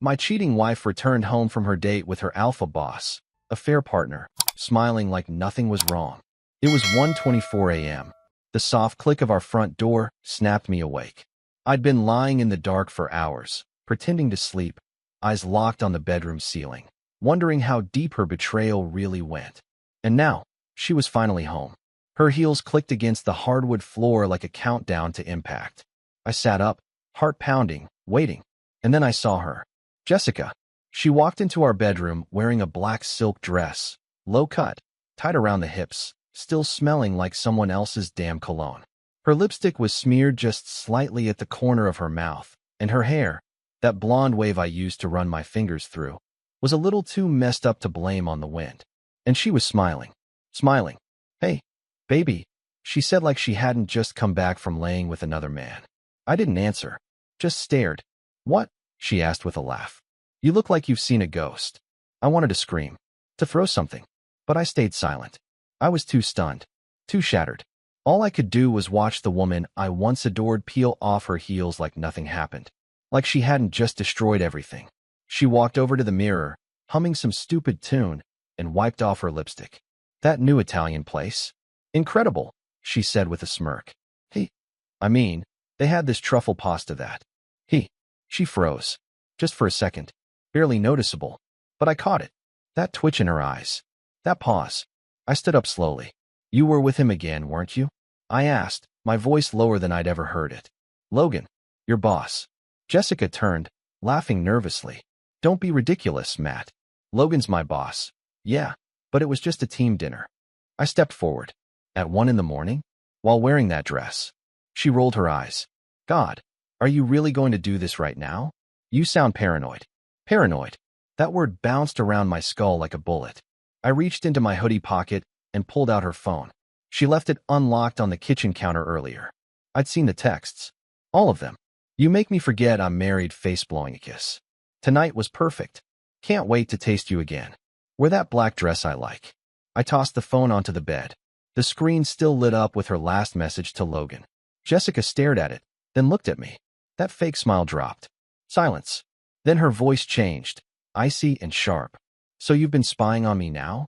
My cheating wife returned home from her date with her alpha boss, a fair partner, smiling like nothing was wrong. It was 1:24 a.m. The soft click of our front door snapped me awake. I'd been lying in the dark for hours, pretending to sleep, eyes locked on the bedroom ceiling, wondering how deep her betrayal really went. And now, she was finally home. Her heels clicked against the hardwood floor like a countdown to impact. I sat up, heart pounding, waiting. And then I saw her. Jessica. She walked into our bedroom wearing a black silk dress, low cut, tied around the hips, still smelling like someone else's damn cologne. Her lipstick was smeared just slightly at the corner of her mouth, and her hair, that blonde wave I used to run my fingers through, was a little too messed up to blame on the wind. And she was smiling. Smiling. "Hey, baby," she said like she hadn't just come back from laying with another man. I didn't answer, just stared. "What?" she asked with a laugh. "You look like you've seen a ghost." I wanted to scream, to throw something, but I stayed silent. I was too stunned, too shattered. All I could do was watch the woman I once adored peel off her heels like nothing happened, like she hadn't just destroyed everything. She walked over to the mirror, humming some stupid tune, and wiped off her lipstick. "That new Italian place? Incredible," she said with a smirk. They had this truffle pasta that. She froze. Just for a second. Barely noticeable. But I caught it. That twitch in her eyes. That pause. I stood up slowly. "You were with him again, weren't you?" I asked, my voice lower than I'd ever heard it. "Logan, your boss." Jessica turned, laughing nervously. "Don't be ridiculous, Matt. Logan's my boss." "Yeah, but it was just a team dinner." I stepped forward. "At 1 in the morning? While wearing that dress?" She rolled her eyes. "God, are you really going to do this right now? You sound paranoid." Paranoid. That word bounced around my skull like a bullet. I reached into my hoodie pocket and pulled out her phone. She left it unlocked on the kitchen counter earlier. I'd seen the texts. All of them. "You make me forget I'm married," face blowing a kiss. "Tonight was perfect. Can't wait to taste you again. Wear that black dress I like." I tossed the phone onto the bed. The screen still lit up with her last message to Logan. Jessica stared at it, then looked at me. That fake smile dropped. Silence. Then her voice changed, icy and sharp. "So you've been spying on me now?"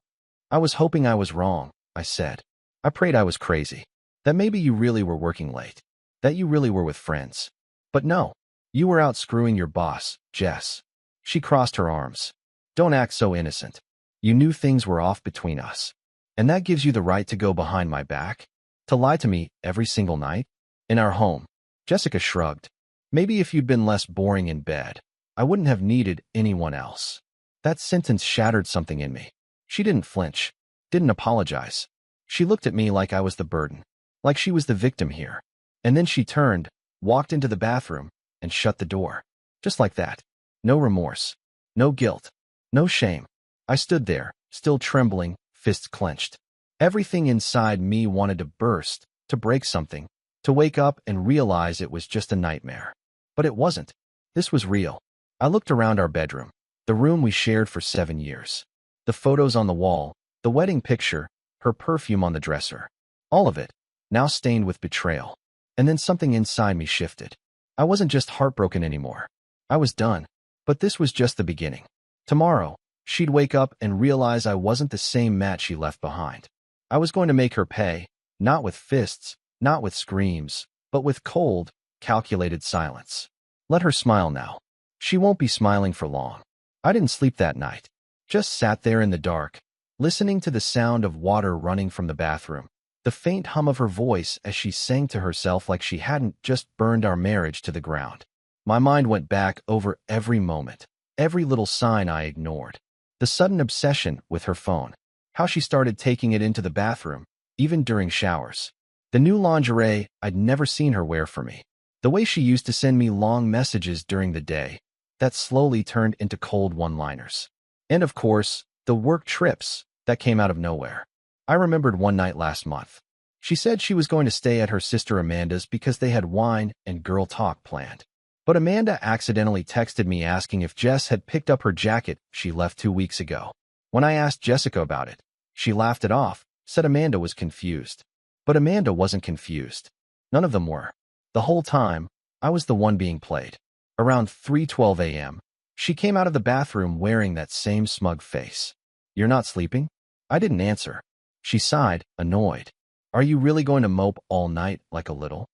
"I was hoping I was wrong," I said. "I prayed I was crazy. That maybe you really were working late. That you really were with friends. But no, you were out screwing your boss, Jess." She crossed her arms. "Don't act so innocent. You knew things were off between us. And that gives you the right to go behind my back? To lie to me every single night? In our home?" Jessica shrugged. "Maybe if you'd been less boring in bed, I wouldn't have needed anyone else." That sentence shattered something in me. She didn't flinch, didn't apologize. She looked at me like I was the burden, like she was the victim here. And then she turned, walked into the bathroom, and shut the door. Just like that. No remorse. No guilt. No shame. I stood there, still trembling, fists clenched. Everything inside me wanted to burst, to break something, to wake up and realize it was just a nightmare. But it wasn't. This was real. I looked around our bedroom, the room we shared for 7 years. The photos on the wall, the wedding picture, her perfume on the dresser. All of it, now stained with betrayal. And then something inside me shifted. I wasn't just heartbroken anymore. I was done. But this was just the beginning. Tomorrow, she'd wake up and realize I wasn't the same Matt she left behind. I was going to make her pay, not with fists, not with screams, but with cold, calculated silence. Let her smile now. She won't be smiling for long. I didn't sleep that night. Just sat there in the dark, listening to the sound of water running from the bathroom, the faint hum of her voice as she sang to herself like she hadn't just burned our marriage to the ground. My mind went back over every moment, every little sign I ignored. The sudden obsession with her phone, how she started taking it into the bathroom, even during showers. The new lingerie I'd never seen her wear for me. The way she used to send me long messages during the day, that slowly turned into cold one-liners. And of course, the work trips that came out of nowhere. I remembered one night last month. She said she was going to stay at her sister Amanda's because they had wine and girl talk planned. But Amanda accidentally texted me asking if Jess had picked up her jacket she left 2 weeks ago. When I asked Jessica about it, she laughed it off, said Amanda was confused. But Amanda wasn't confused. None of them were. The whole time, I was the one being played. Around 3:12 a.m., She came out of the bathroom wearing that same smug face. You're not sleeping? I didn't answer. She sighed, annoyed. Are you really going to mope all night like a little?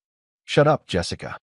Shut up, Jessica.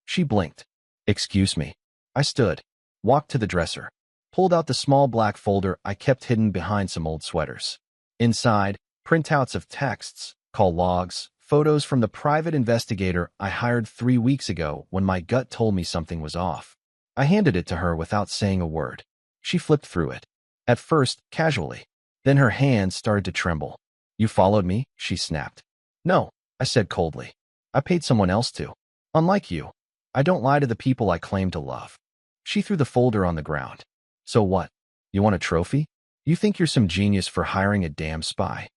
She blinked. Excuse me. I stood, walked to the dresser, pulled out the small black folder I kept hidden behind some old sweaters. Inside, printouts of texts, call logs, photos from the private investigator I hired 3 weeks ago when my gut told me something was off. I handed it to her without saying a word. She flipped through it. At first, casually. Then her hands started to tremble. You followed me? She snapped. No, I said coldly. I paid someone else to. Unlike you, I don't lie to the people I claim to love. She threw the folder on the ground. So what? You want a trophy? You think you're some genius for hiring a damn spy?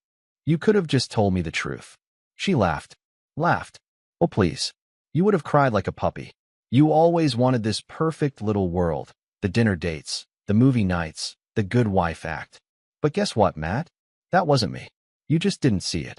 You could have just told me the truth. She laughed. Laughed. Oh, please. You would have cried like a puppy. You always wanted this perfect little world, the dinner dates, the movie nights, the good wife act. But guess what, Matt? That wasn't me. You just didn't see it.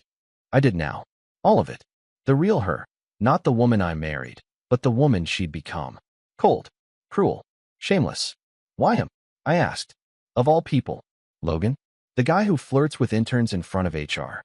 I did now. All of it. The real her. Not the woman I married, but the woman she'd become. Cold. Cruel. Shameless. Why him? I asked. Of all people. Logan? The guy who flirts with interns in front of HR.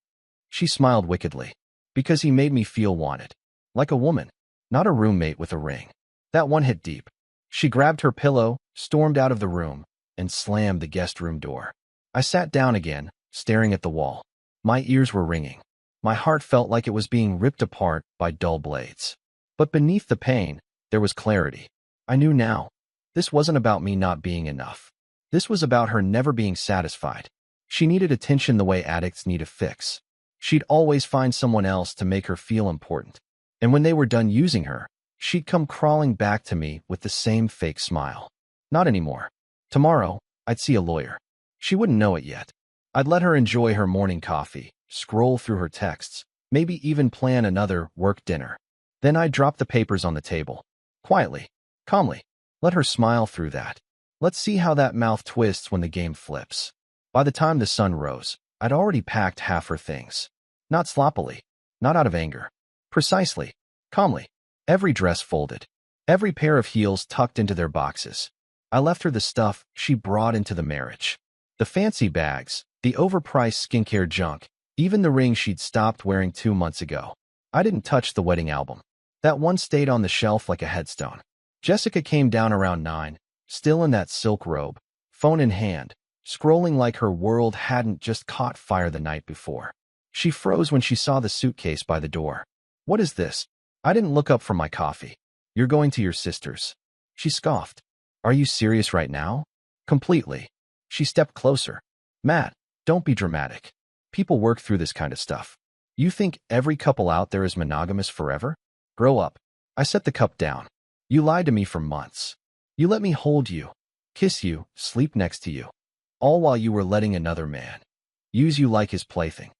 She smiled wickedly. Because he made me feel wanted. Like a woman. Not a roommate with a ring. That one hit deep. She grabbed her pillow, stormed out of the room, and slammed the guest room door. I sat down again, staring at the wall. My ears were ringing. My heart felt like it was being ripped apart by dull blades. But beneath the pain, there was clarity. I knew now. This wasn't about me not being enough. This was about her never being satisfied. She needed attention the way addicts need a fix. She'd always find someone else to make her feel important. And when they were done using her, she'd come crawling back to me with the same fake smile. Not anymore. Tomorrow, I'd see a lawyer. She wouldn't know it yet. I'd let her enjoy her morning coffee, scroll through her texts, maybe even plan another work dinner. Then I'd drop the papers on the table. Quietly, calmly. Let her smile through that. Let's see how that mouth twists when the game flips. By the time the sun rose, I'd already packed half her things. Not sloppily. Not out of anger. Precisely. Calmly. Every dress folded. Every pair of heels tucked into their boxes. I left her the stuff she brought into the marriage. The fancy bags, the overpriced skincare junk, even the ring she'd stopped wearing 2 months ago. I didn't touch the wedding album. That one stayed on the shelf like a headstone. Jessica came down around 9, still in that silk robe, phone in hand, scrolling like her world hadn't just caught fire the night before. She froze when she saw the suitcase by the door. What is this? I didn't look up from my coffee. You're going to your sister's. She scoffed. Are you serious right now? Completely. She stepped closer. Matt, don't be dramatic. People work through this kind of stuff. You think every couple out there is monogamous forever? Grow up. I set the cup down. You lied to me for months. You let me hold you, kiss you, sleep next to you. All while you were letting another man use you like his plaything.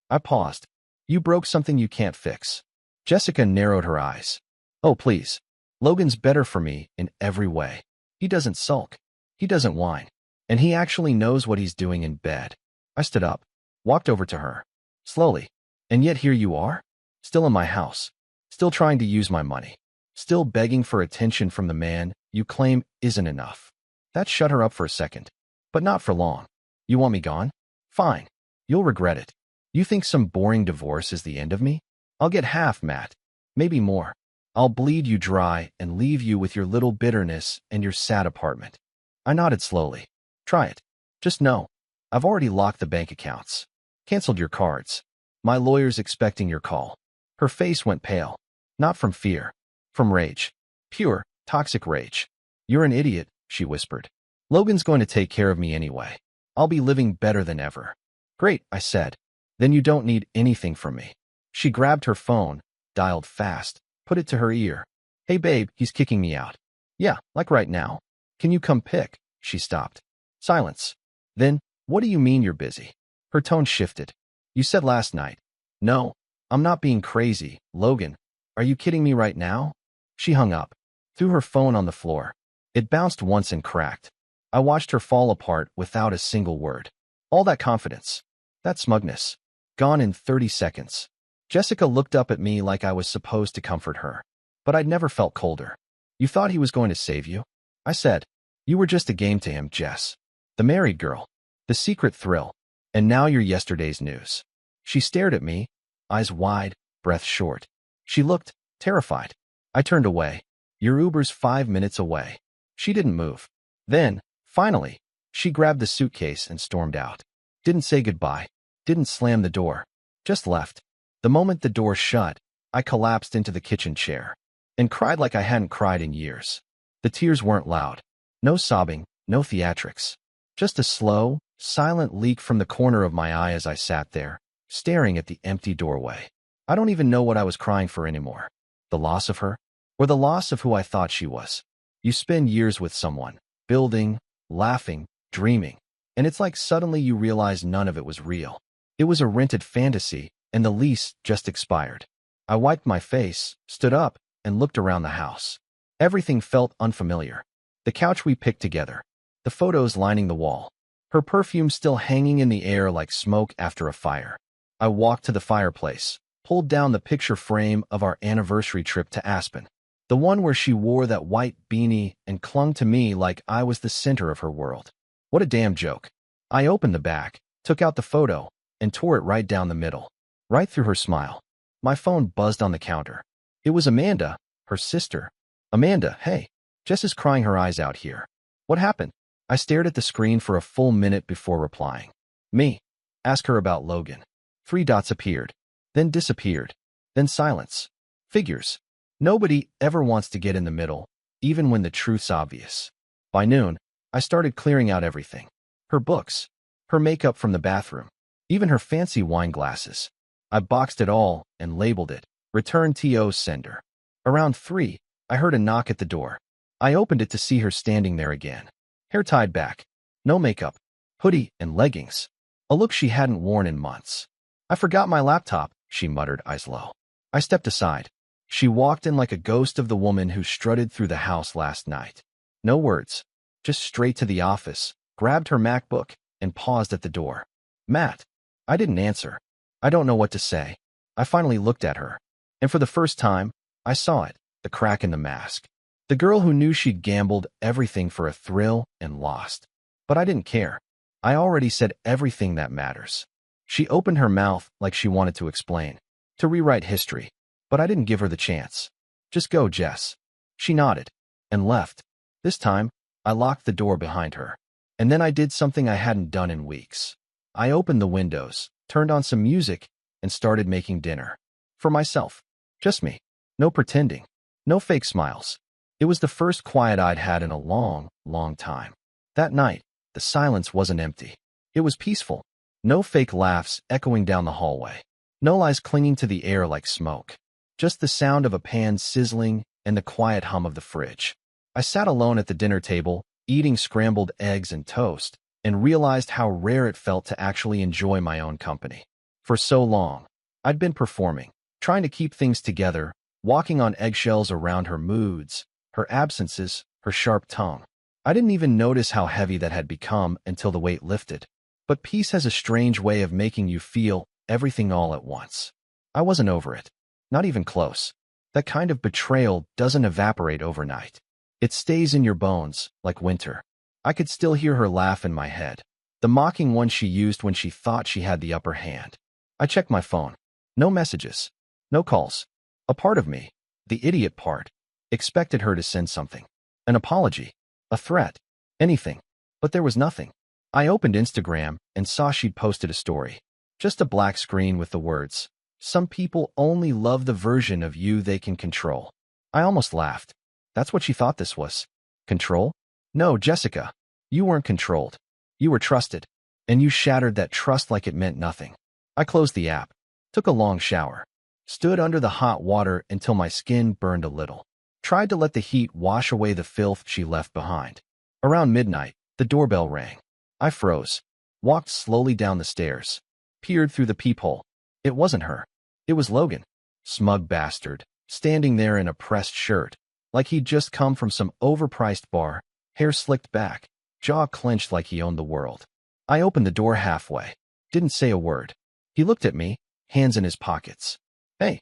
I paused. You broke something you can't fix. Jessica narrowed her eyes. Oh, please. Logan's better for me in every way. He doesn't sulk. He doesn't whine. And he actually knows what he's doing in bed. I stood up, walked over to her. Slowly. And yet here you are? Still in my house. Still trying to use my money. Still begging for attention from the man you claim isn't enough. That shut her up for a second. But not for long. You want me gone? Fine. You'll regret it. You think some boring divorce is the end of me? I'll get half, Matt. Maybe more. I'll bleed you dry and leave you with your little bitterness and your sad apartment. I nodded slowly. Try it. Just know, I've already locked the bank accounts. Canceled your cards. My lawyer's expecting your call. Her face went pale. Not from fear. From rage. Pure, toxic rage. You're an idiot, she whispered. Logan's going to take care of me anyway. I'll be living better than ever. Great, I said. Then you don't need anything from me. She grabbed her phone, dialed fast, put it to her ear. Hey babe, he's kicking me out. Yeah, like right now. Can you come pick? She stopped. Silence. Then, what do you mean you're busy? Her tone shifted. You said last night. No, I'm not being crazy, Logan. Are you kidding me right now? She hung up, threw her phone on the floor. It bounced once and cracked. I watched her fall apart without a single word. All that confidence, that smugness, gone in 30 seconds. Jessica looked up at me like I was supposed to comfort her. But I'd never felt colder. You thought he was going to save you? I said. You were just a game to him, Jess. The married girl. The secret thrill. And now you're yesterday's news. She stared at me, eyes wide, breath short. She looked terrified. I turned away. Your Uber's 5 minutes away. She didn't move. Then, finally, she grabbed the suitcase and stormed out. Didn't say goodbye. Didn't slam the door. Just left. The moment the door shut, I collapsed into the kitchen chair and cried like I hadn't cried in years. The tears weren't loud. No sobbing, no theatrics. Just a slow, silent leak from the corner of my eye as I sat there, staring at the empty doorway. I don't even know what I was crying for anymore. The loss of her? Or the loss of who I thought she was? You spend years with someone, building, laughing, dreaming, and it's like suddenly you realize none of it was real. It was a rented fantasy, and the lease just expired. I wiped my face, stood up, and looked around the house. Everything felt unfamiliar. The couch we picked together, the photos lining the wall, her perfume still hanging in the air like smoke after a fire. I walked to the fireplace, pulled down the picture frame of our anniversary trip to Aspen, the one where she wore that white beanie and clung to me like I was the center of her world. What a damn joke. I opened the back, took out the photo, and tore it right down the middle, right through her smile. My phone buzzed on the counter. It was Amanda, her sister. Amanda, hey. Jess is crying her eyes out here. What happened? I stared at the screen for a full minute before replying. Me. Ask her about Logan. 3 dots appeared, then disappeared, then silence. Figures. Nobody ever wants to get in the middle, even when the truth's obvious. By noon, I started clearing out everything. Her books, her makeup from the bathroom, even her fancy wine glasses. I boxed it all and labeled it, Return TO Sender. Around 3, I heard a knock at the door. I opened it to see her standing there again. Hair tied back, no makeup, hoodie and leggings. A look she hadn't worn in months. I forgot my laptop, she muttered, eyes low. I stepped aside. She walked in like a ghost of the woman who strutted through the house last night. No words, just straight to the office, grabbed her MacBook, and paused at the door. Matt. I didn't answer. I don't know what to say. I finally looked at her. And for the first time, I saw it, the crack in the mask. The girl who knew she'd gambled everything for a thrill and lost. But I didn't care. I already said everything that matters. She opened her mouth like she wanted to explain, to rewrite history, but I didn't give her the chance. Just go, Jess. She nodded and left. This time, I locked the door behind her. And then I did something I hadn't done in weeks. I opened the windows, turned on some music, and started making dinner. For myself. Just me. No pretending. No fake smiles. It was the first quiet I'd had in a long, long time. That night, the silence wasn't empty. It was peaceful. No fake laughs echoing down the hallway. No lies clinging to the air like smoke. Just the sound of a pan sizzling and the quiet hum of the fridge. I sat alone at the dinner table, eating scrambled eggs and toast, and realized how rare it felt to actually enjoy my own company. For so long, I'd been performing, trying to keep things together, walking on eggshells around her moods, her absences, her sharp tongue. I didn't even notice how heavy that had become until the weight lifted. But peace has a strange way of making you feel everything all at once. I wasn't over it. Not even close. That kind of betrayal doesn't evaporate overnight. It stays in your bones, like winter. I could still hear her laugh in my head, the mocking one she used when she thought she had the upper hand. I checked my phone. No messages. No calls. A part of me, the idiot part, expected her to send something. An apology. A threat. Anything. But there was nothing. I opened Instagram and saw she'd posted a story. Just a black screen with the words, "Some people only love the version of you they can control." I almost laughed. That's what she thought this was. Control? No, Jessica. You weren't controlled. You were trusted. And you shattered that trust like it meant nothing. I closed the app, took a long shower, stood under the hot water until my skin burned a little, tried to let the heat wash away the filth she left behind. Around midnight, the doorbell rang. I froze, walked slowly down the stairs, peered through the peephole. It wasn't her. It was Logan. Smug bastard, standing there in a pressed shirt, like he'd just come from some overpriced bar, hair slicked back, jaw clenched like he owned the world. I opened the door halfway, didn't say a word. He looked at me, hands in his pockets. "Hey,"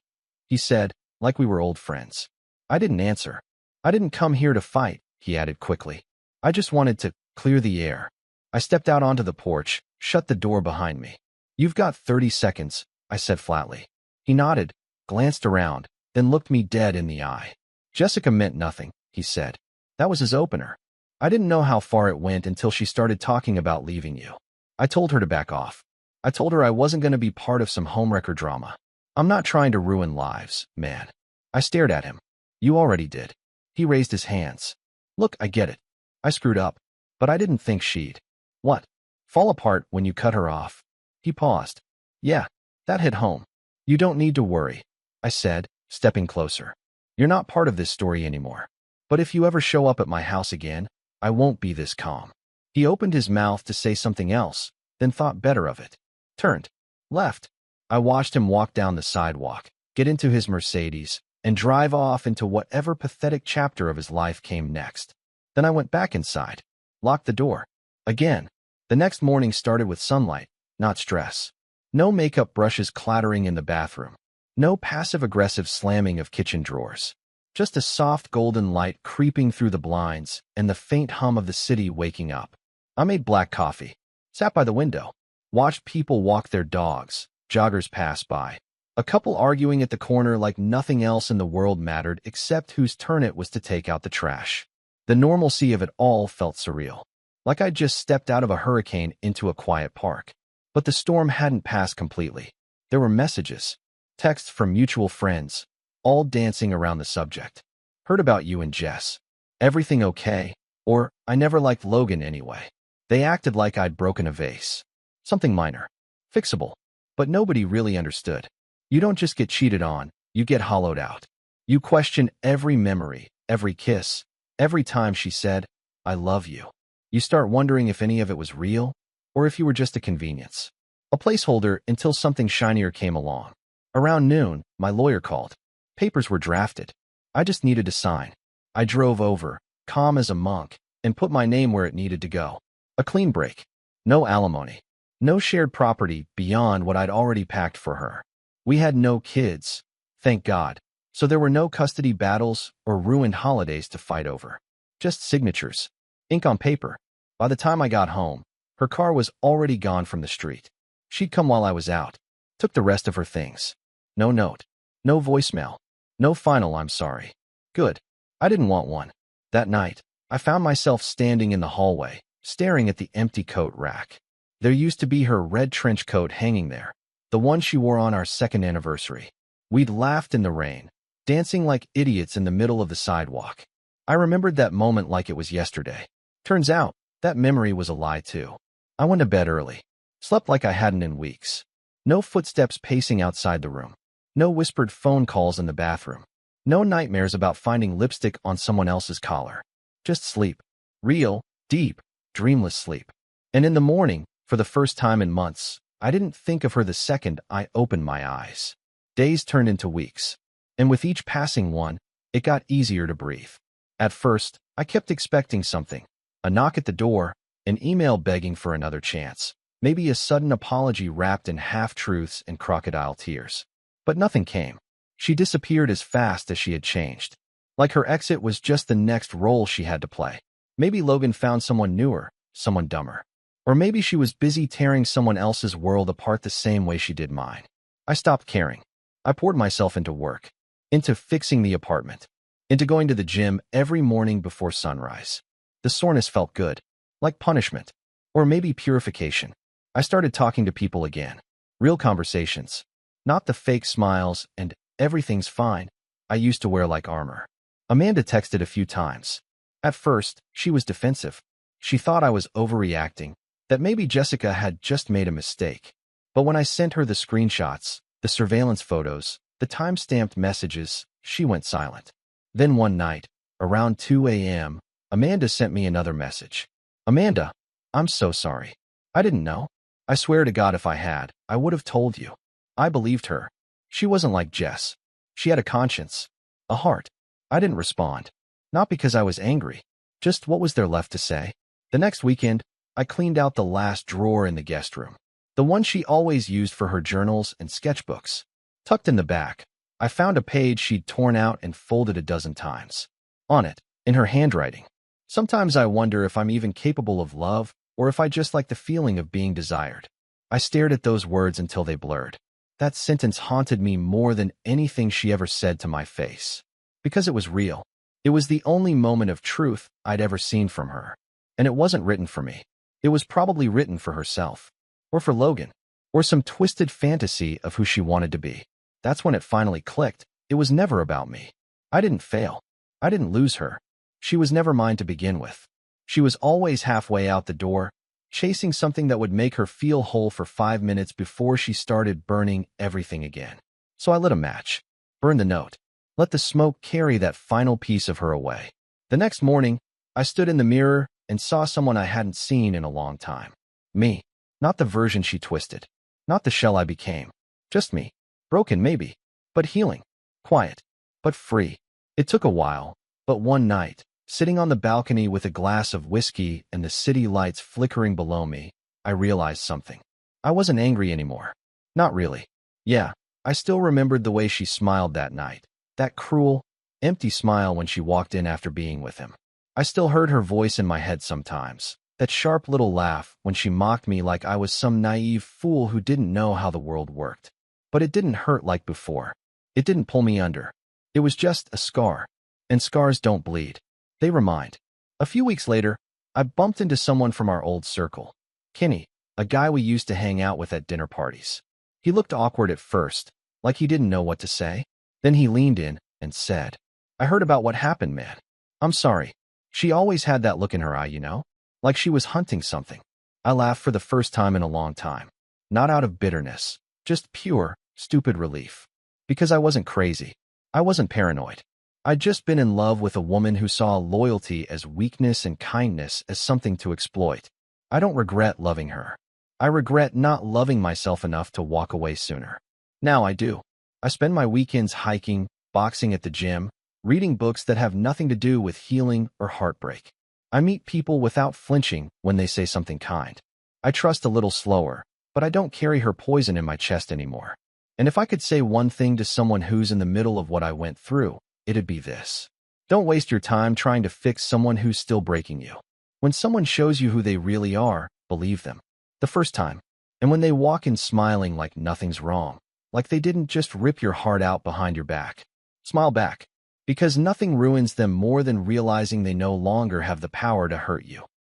he said, like we were old friends. I didn't answer. "I didn't come here to fight," he added quickly. I just wanted to clear the air. I stepped out onto the porch, shut the door behind me. "You've got 30 seconds, I said flatly. He nodded, glanced around, then looked me dead in the eye. "Jessica meant nothing," he said. That was his opener. I didn't know how far it went until she started talking about leaving you. I told her to back off. I told her I wasn't going to be part of some homewrecker drama. I'm not trying to ruin lives, man. I stared at him. You already did. He raised his hands. Look, I get it. I screwed up, but I didn't think she'd. What? Fall apart when you cut her off. He paused. Yeah, that hit home. You don't need to worry, I said, stepping closer. You're not part of this story anymore. But if you ever show up at my house again, I won't be this calm. He opened his mouth to say something else, then thought better of it. Turned. Left. I watched him walk down the sidewalk, get into his Mercedes, and drive off into whatever pathetic chapter of his life came next. Then I went back inside. Locked the door. Again. The next morning started with sunlight, not stress. No makeup brushes clattering in the bathroom. No passive-aggressive slamming of kitchen drawers. Just a soft golden light creeping through the blinds and the faint hum of the city waking up. I made black coffee, sat by the window, watched people walk their dogs, joggers pass by. A couple arguing at the corner like nothing else in the world mattered except whose turn it was to take out the trash. The normalcy of it all felt surreal, like I'd just stepped out of a hurricane into a quiet park. But the storm hadn't passed completely. There were messages, texts from mutual friends, all dancing around the subject. Heard about you and Jess. Everything okay? Or, I never liked Logan anyway. They acted like I'd broken a vase. Something minor. Fixable. But nobody really understood. You don't just get cheated on, you get hollowed out. You question every memory, every kiss, every time she said, I love you. You start wondering if any of it was real, or if you were just a convenience. A placeholder until something shinier came along. Around noon, my lawyer called. Papers were drafted. I just needed to sign. I drove over, calm as a monk, and put my name where it needed to go. A clean break. No alimony. No shared property beyond what I'd already packed for her. We had no kids, thank God, so there were no custody battles or ruined holidays to fight over. Just signatures. Ink on paper. By the time I got home, her car was already gone from the street. She'd come while I was out. Took the rest of her things. No note. No voicemail. No final I'm sorry. Good. I didn't want one. That night, I found myself standing in the hallway, staring at the empty coat rack. There used to be her red trench coat hanging there, the one she wore on our second anniversary. We'd laughed in the rain, dancing like idiots in the middle of the sidewalk. I remembered that moment like it was yesterday. Turns out, that memory was a lie too. I went to bed early. Slept like I hadn't in weeks. No footsteps pacing outside the room. No whispered phone calls in the bathroom. No nightmares about finding lipstick on someone else's collar. Just sleep. Real, deep, dreamless sleep. And in the morning, for the first time in months, I didn't think of her the second I opened my eyes. Days turned into weeks. And with each passing one, it got easier to breathe. At first, I kept expecting something. A knock at the door, an email begging for another chance. Maybe a sudden apology wrapped in half-truths and crocodile tears. But nothing came. She disappeared as fast as she had changed. Like her exit was just the next role she had to play. Maybe Logan found someone newer, someone dumber. Or maybe she was busy tearing someone else's world apart the same way she did mine. I stopped caring. I poured myself into work, into fixing the apartment, into going to the gym every morning before sunrise. The soreness felt good, like punishment, or maybe purification. I started talking to people again. Real conversations. Not the fake smiles and everything's fine I used to wear like armor. Amanda texted a few times. At first, she was defensive. She thought I was overreacting, that maybe Jessica had just made a mistake. But when I sent her the screenshots, the surveillance photos, the time-stamped messages, she went silent. Then one night, around 2 a.m., Amanda sent me another message. Amanda, I'm so sorry. I didn't know. I swear to God if I had, I would have told you. I believed her. She wasn't like Jess. She had a conscience. A heart. I didn't respond. Not because I was angry. Just what was there left to say? The next weekend, I cleaned out the last drawer in the guest room. The one she always used for her journals and sketchbooks. Tucked in the back, I found a page she'd torn out and folded a dozen times. On it, in her handwriting, Sometimes I wonder if I'm even capable of love, or if I just like the feeling of being desired. I stared at those words until they blurred. That sentence haunted me more than anything she ever said to my face. Because it was real. It was the only moment of truth I'd ever seen from her. And it wasn't written for me. It was probably written for herself. Or for Logan. Or some twisted fantasy of who she wanted to be. That's when it finally clicked. It was never about me. I didn't fail. I didn't lose her. She was never mine to begin with. She was always halfway out the door, chasing something that would make her feel whole for 5 minutes before she started burning everything again. So I lit a match. Burned the note. Let the smoke carry that final piece of her away. The next morning, I stood in the mirror and saw someone I hadn't seen in a long time. Me. Not the version she twisted. Not the shell I became. Just me. Broken, maybe. But healing. Quiet. But free. It took a while, but one night, sitting on the balcony with a glass of whiskey and the city lights flickering below me, I realized something. I wasn't angry anymore. Not really. Yeah, I still remembered the way she smiled that night. That cruel, empty smile when she walked in after being with him. I still heard her voice in my head sometimes. That sharp little laugh when she mocked me like I was some naive fool who didn't know how the world worked. But it didn't hurt like before. It didn't pull me under. It was just a scar. And scars don't bleed. They remind. A few weeks later, I bumped into someone from our old circle. Kenny, a guy we used to hang out with at dinner parties. He looked awkward at first, like he didn't know what to say. Then he leaned in and said, "I heard about what happened, man. I'm sorry." She always had that look in her eye, you know? Like she was hunting something. I laughed for the first time in a long time. Not out of bitterness, just pure, stupid relief. Because I wasn't crazy. I wasn't paranoid. I'd just been in love with a woman who saw loyalty as weakness and kindness as something to exploit. I don't regret loving her. I regret not loving myself enough to walk away sooner. Now I do. I spend my weekends hiking, boxing at the gym, reading books that have nothing to do with healing or heartbreak. I meet people without flinching when they say something kind. I trust a little slower, but I don't carry her poison in my chest anymore. And if I could say one thing to someone who's in the middle of what I went through, it'd be this. Don't waste your time trying to fix someone who's still breaking you. When someone shows you who they really are, believe them. The first time. And when they walk in smiling like nothing's wrong, like they didn't just rip your heart out behind your back, smile back. Because nothing ruins them more than realizing they no longer have the power to hurt you.